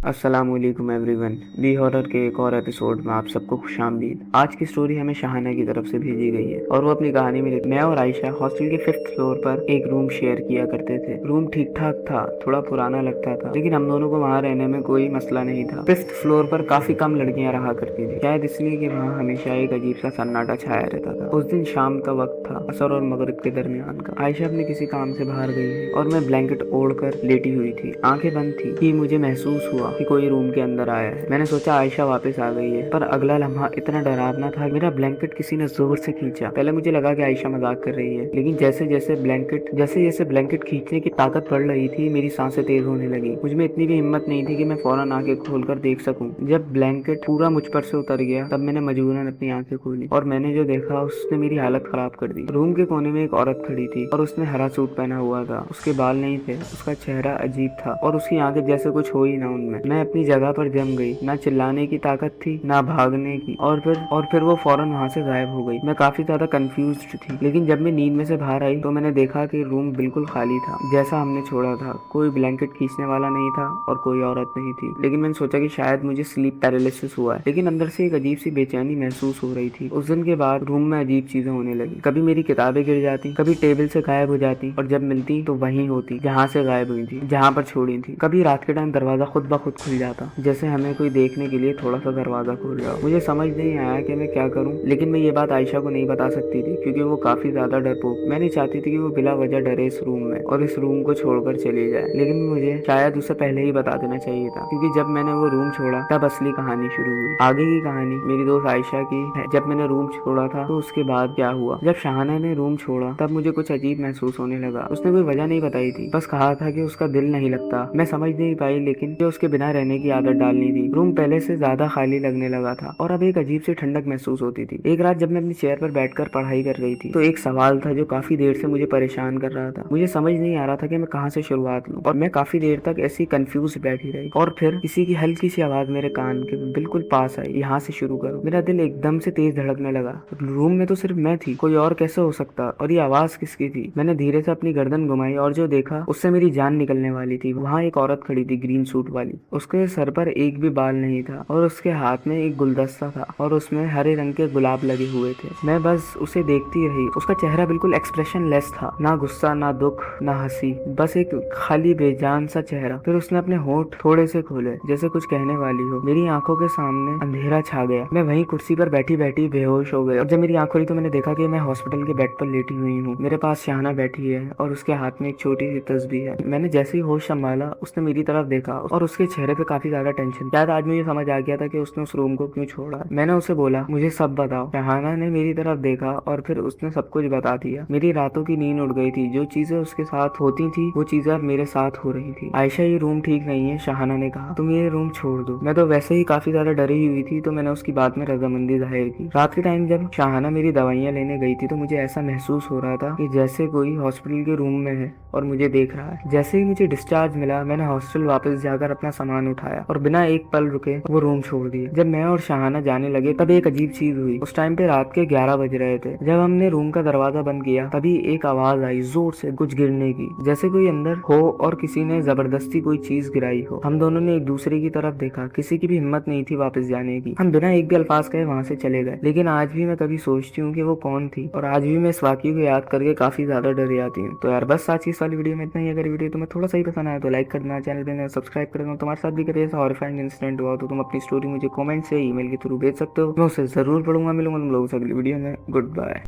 अस्सलामुअलैकुम everyone. B horror के एक और एपिसोड में आप सबको खुशामदीद। आज की स्टोरी हमें शाहाना की तरफ से भेजी गई है और वो अपनी कहानी में मैं और आयशा हॉस्टल के 5th फ्लोर पर एक रूम शेयर किया करते थे। रूम ठीक ठाक था, थोड़ा पुराना लगता था, लेकिन हम दोनों को वहाँ रहने में कोई मसला नहीं था। 5th फ्लोर पर काफी कम लड़कियां रहा करती थी, शायद इसलिए कि वहाँ हमेशा एक अजीब सा सन्नाटा छाया रहता था। उस दिन शाम का वक्त था, असर और मगरिब के दरमियान का। आयशा अपने किसी काम से बाहर गई है और मैं ब्लैंकेट ओढ़कर लेटी हुई थी। आंखें बंद थी कि मुझे महसूस हुआ कि कोई रूम के अंदर आया है। मैंने सोचा आयशा वापस आ गई है, पर अगला लम्हा इतना डरावना था। मेरा ब्लैंकेट किसी ने जोर से खींचा। पहले मुझे लगा कि आयशा मजाक कर रही है, लेकिन जैसे जैसे ब्लैंकेट खींचने की ताकत बढ़ रही थी, मेरी सांसें तेज होने लगी। मुझमें इतनी भी हिम्मत नहीं थी कि मैं फौरन आंखें खोलकर देख सकूं। जब ब्लैंकेट पूरा मुझ पर से उतर गया, तब मैंने मजबूरन अपनी आंखें खोली और मैंने जो देखा उसने मेरी हालत खराब कर दी। रूम के कोने में एक औरत खड़ी थी और उसने हरा सूट पहना हुआ था। उसके बाल नहीं थे, उसका चेहरा अजीब था और उसकी आंखें जैसे कुछ हो ही ना उनमें। मैं अपनी जगह पर जम गई। ना चिल्लाने की ताकत थी, ना भागने की, और फिर वो फौरन वहाँ से गायब हो गई। मैं काफी ज्यादा कंफ्यूज्ड थी, लेकिन जब मैं नींद में से बाहर आई तो मैंने देखा कि रूम बिल्कुल खाली था, जैसा हमने छोड़ा था। कोई ब्लैंकेट खींचने वाला नहीं था और कोई औरत नहीं थी। लेकिन मैंने सोचा कि शायद मुझे स्लीप पैरालिसिस हुआ है, लेकिन अंदर से एक अजीब सी बेचैनी महसूस हो रही थी। उस दिन के बाद रूम में अजीब चीजें होने लगी। कभी मेरी किताबें गिर जाती, कभी टेबल से गायब हो जाती और जब मिलती तो वहीं होती जहाँ से गायब हुई थी, जहाँ पर छोड़ी थी। कभी रात के टाइम दरवाजा खुद ब खुद खुल जाता, जैसे हमें कोई देखने के लिए थोड़ा सा दरवाजा खोल रहा हो। मुझे समझ नहीं आया कि मैं क्या करूं, लेकिन मैं ये बात आयशा को नहीं बता सकती थी क्योंकि वो काफी ज्यादा डरपोक। मैं नहीं चाहती थी कि वो बिला वजह डरे इस रूम में और इस रूम को छोड़कर चली जाए, लेकिन मुझे शायद उसे पहले ही बता देना चाहिए था, क्योंकि जब मैंने वो रूम छोड़ा तब असली कहानी शुरू हुई। आगे की कहानी मेरी दोस्त आयशा की है। जब मैंने रूम छोड़ा था तो उसके बाद क्या हुआ। जब शाहाना ने रूम छोड़ा तब मुझे कुछ अजीब महसूस होने लगा। उसने कोई वजह नहीं बताई थी, बस कहा था कि उसका दिल नहीं लगता। मैं समझ नहीं पाई, लेकिन कि उसके बिना रहने की आदत डालनी थी। रूम पहले से ज्यादा खाली लगने लगा था और अब एक अजीब सी ठंडक महसूस होती थी। एक रात जब मैं अपनी चेयर पर बैठकर पढ़ाई कर रही थी तो एक सवाल था जो काफी देर से मुझे परेशान कर रहा था। मुझे समझ नहीं आ रहा था कि मैं कहाँ से शुरुआत लूं, और मैं काफी देर तक ऐसी कंफ्यूज बैठी रही। और फिर किसी की हल्की सी आवाज मेरे कान के बिल्कुल पास आई, यहाँ से शुरू करो। मेरा दिल एकदम से तेज धड़कने लगा। रूम में तो सिर्फ मैं थी, कोई और कैसे हो सकता, और ये आवाज किसकी थी। मैंने धीरे से अपनी गर्दन घुमाई और जो देखा उससे मेरी जान निकलने वाली थी। वहाँ एक औरत खड़ी थी, ग्रीन सूट वाली। उसके सर पर एक भी बाल नहीं था और उसके हाथ में एक गुलदस्ता था और उसमें हरे रंग के गुलाब लगे हुए थे। मैं बस उसे देखती रही। उसका चेहरा बिल्कुल एक्सप्रेशन लेस था, ना गुस्सा, ना दुख, ना हंसी, बस एक खाली बेजान सा चेहरा। फिर उसने अपने होंठ थोड़े से खोले, जैसे कुछ कहने वाली हो। मेरी आंखों के सामने अंधेरा छा गया। मैं वहीं कुर्सी पर बैठी बैठी बेहोश हो गया और जब मेरी आंख खुली तो मैंने देखा कि मैं हॉस्पिटल के बेड पर लेटी हुई हूँ। मेरे पास शाहाना बैठी है और उसके हाथ में एक छोटी सी तस्बीह है। मैंने जैसे ही होश संभाला उसने मेरी तरफ देखा और उसके चेहरे पे काफी ज्यादा टेंशन। शायद आज मुझे समझ आ गया था कि उसने उस रूम को क्यों छोड़ा। मैंने उसे बोला, मुझे सब बताओ। शाहाना ने मेरी तरफ देखा और फिर उसने सब कुछ बता दिया। मेरी रातों की नींद उड़ गई थी। जो चीजें उसके साथ होती थी वो चीजें अब मेरे साथ हो रही थी। आयशा, ये रूम ठीक नहीं है, शाहाना ने कहा। तुम ये रूम छोड़ दो। मैं तो वैसे ही काफी ज्यादा डरी हुई थी, तो मैंने उसकी बात में रजामंदी जाहिर की। रात के टाइम जब शाहाना मेरी दवाइयाँ लेने गई थी तो मुझे ऐसा महसूस हो रहा था कि जैसे कोई हॉस्पिटल के रूम में है और मुझे देख रहा है। जैसे ही मुझे डिस्चार्ज मिला मैंने हॉस्टल वापस जाकर अपना सामान उठाया और बिना एक पल रुके वो रूम छोड़ दिया। जब मैं और शाहाना जाने लगे तब एक अजीब चीज हुई। उस टाइम पे रात के 11 बज रहे थे। जब हमने रूम का दरवाजा बंद किया तभी एक आवाज आई जोर से कुछ गिरने की, जैसे कोई अंदर हो और किसी ने जबरदस्ती कोई चीज गिराई हो। हम दोनों ने एक दूसरे की तरफ देखा। किसी की भी हिम्मत नहीं थी वापस जाने की। हम बिना एक भी अल्फाज कहे वहां से चले गए। लेकिन आज भी मैं कभी सोचती हूँ कि वो कौन थी, और आज भी मैं इस वाकये को याद करके काफी ज्यादा डर जाती हूँ। तो यार बस आज की इस वाली वीडियो में इतना ही। अगर वीडियो तुम्हें थोड़ा सा ही पसंद आया तो लाइक कर देना, चैनल पे सब्सक्राइब कर देना। तुम्हारे साथ भी कभी ऐसा हॉरिफाइंग इंसिडेंट हुआ तो तुम अपनी स्टोरी मुझे कमेंट से ईमेल के थ्रू भेज सकते हो। मैं उसे जरूर पढ़ूंगा। मिलूंगा तुम लोगों से अगली वीडियो में। Good bye.